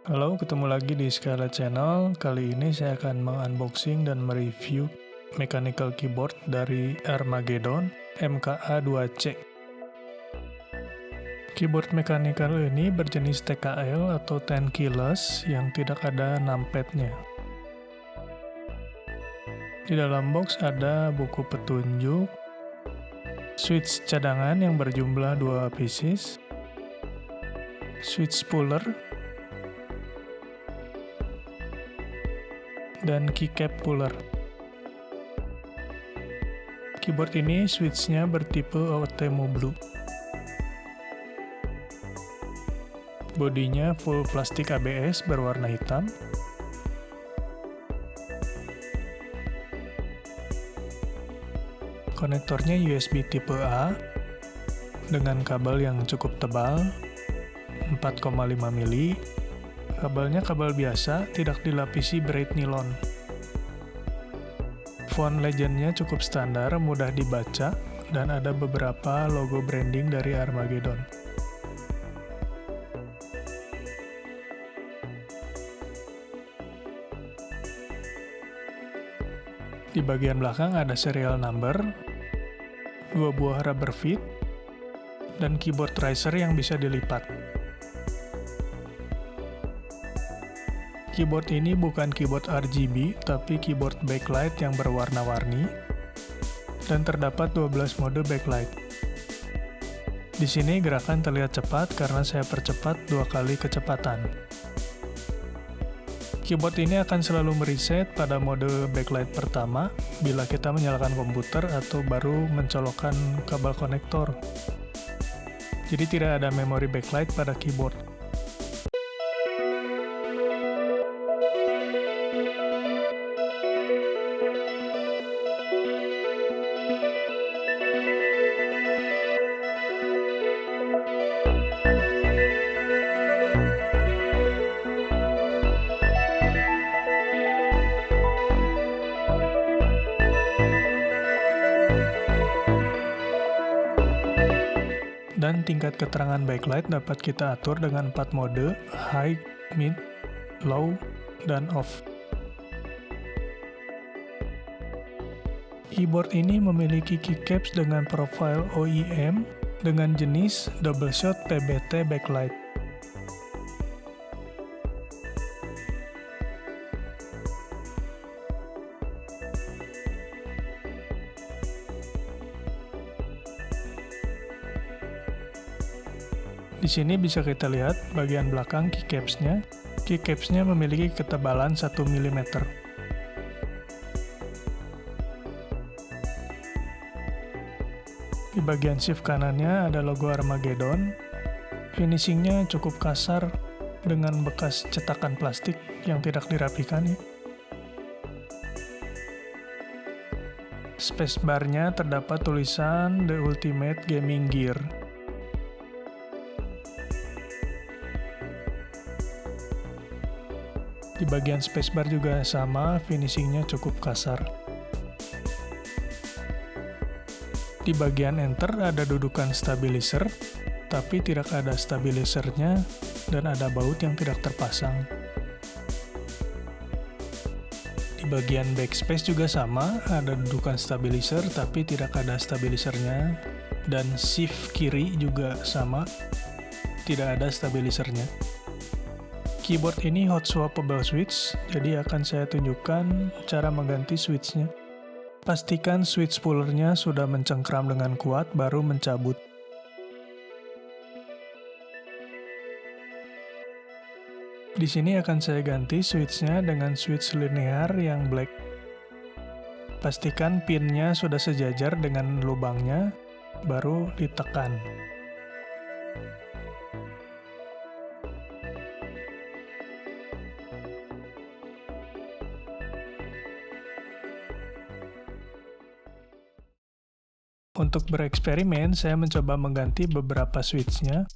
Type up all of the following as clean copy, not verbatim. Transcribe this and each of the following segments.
Halo, ketemu lagi di Scala Channel. Kali ini saya akan mengunboxing dan mereview mechanical keyboard dari Armageddon MKA2C. Keyboard mechanical ini berjenis TKL atau 10 keyless yang tidak ada numpadnya. Di dalam box ada buku petunjuk, switch cadangan yang berjumlah 2 pieces, switch spooler, dan keycap puller. Keyboard ini switchnya bertipe Otemu Blue. Bodinya full plastik ABS berwarna hitam. Konektornya USB tipe A dengan kabel yang cukup tebal, 4,5 mili. Kabelnya kabel biasa, tidak dilapisi braid nilon. Font legendnya cukup standar, mudah dibaca, dan ada beberapa logo branding dari Armageddon. Di bagian belakang ada serial number, 2 buah rubber feet, dan keyboard riser yang bisa dilipat. Keyboard ini bukan keyboard RGB, tapi keyboard backlight yang berwarna-warni, dan terdapat 12 mode backlight. Di sini gerakan terlihat cepat karena saya percepat 2 kali kecepatan. Keyboard ini akan selalu mereset pada mode backlight pertama bila kita menyalakan komputer atau baru mencolokkan kabel konektor. Jadi tidak ada memori backlight pada keyboard. Dan tingkat keterangan backlight dapat kita atur dengan 4 mode, high, mid, low, dan off. Keyboard ini memiliki keycaps dengan profil OEM dengan jenis double shot PBT backlight. Di sini bisa kita lihat bagian belakang keycapsnya. Keycapsnya memiliki ketebalan 1 mm. Di bagian shift kanannya ada logo Armageddon. Finishingnya cukup kasar dengan bekas cetakan plastik yang tidak dirapikan. Spacebarnya terdapat tulisan The Ultimate Gaming Gear. Di bagian spacebar juga sama, finishingnya cukup kasar. Di bagian enter ada dudukan stabilizer, tapi tidak ada stabilizernya dan ada baut yang tidak terpasang. Di bagian backspace juga sama, ada dudukan stabilizer tapi tidak ada stabilizernya, dan shift kiri juga sama, tidak ada stabilizernya. Keyboard ini hot swappable switch, jadi akan saya tunjukkan cara mengganti switchnya. Pastikan switch spoolernya sudah mencengkram dengan kuat, baru mencabut. Di sini akan saya ganti switchnya dengan switch linear yang black. Pastikan pinnya sudah sejajar dengan lubangnya, baru ditekan. Untuk bereksperimen, saya mencoba mengganti beberapa switchnya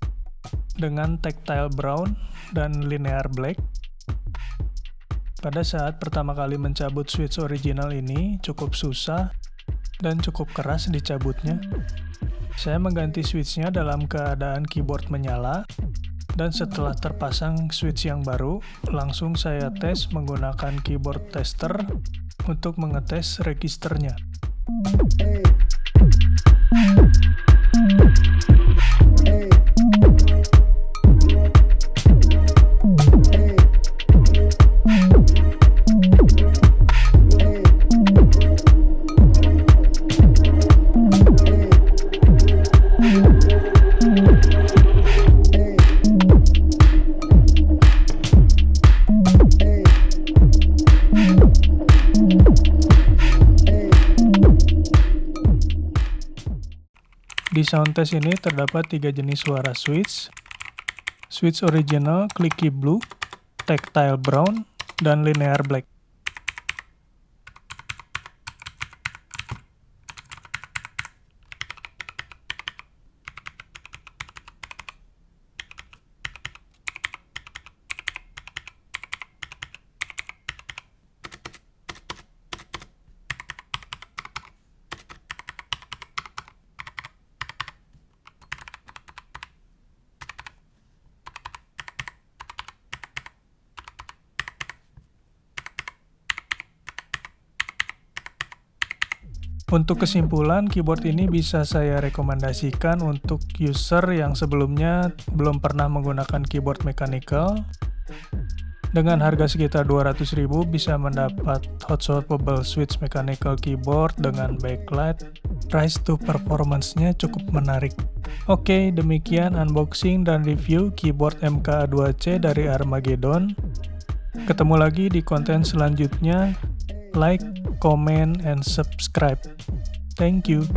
dengan tactile brown dan linear black. Pada saat pertama kali mencabut switch original ini cukup susah dan cukup keras dicabutnya. Saya mengganti switchnya dalam keadaan keyboard menyala Dan setelah terpasang switch yang baru, langsung saya tes menggunakan keyboard tester untuk mengetes registernya. Di sound test ini terdapat 3 jenis suara switch original, clicky blue, tactile brown, dan linear black. Untuk kesimpulan, keyboard ini bisa saya rekomendasikan untuk user yang sebelumnya belum pernah menggunakan keyboard mechanical. Dengan harga sekitar 200.000 bisa mendapat hot swappable switch mechanical keyboard dengan backlight. Price to performance-nya cukup menarik. Oke, demikian unboxing dan review keyboard MK2C dari Armageddon. Ketemu lagi di konten selanjutnya. Like, comment, and subscribe. Thank you.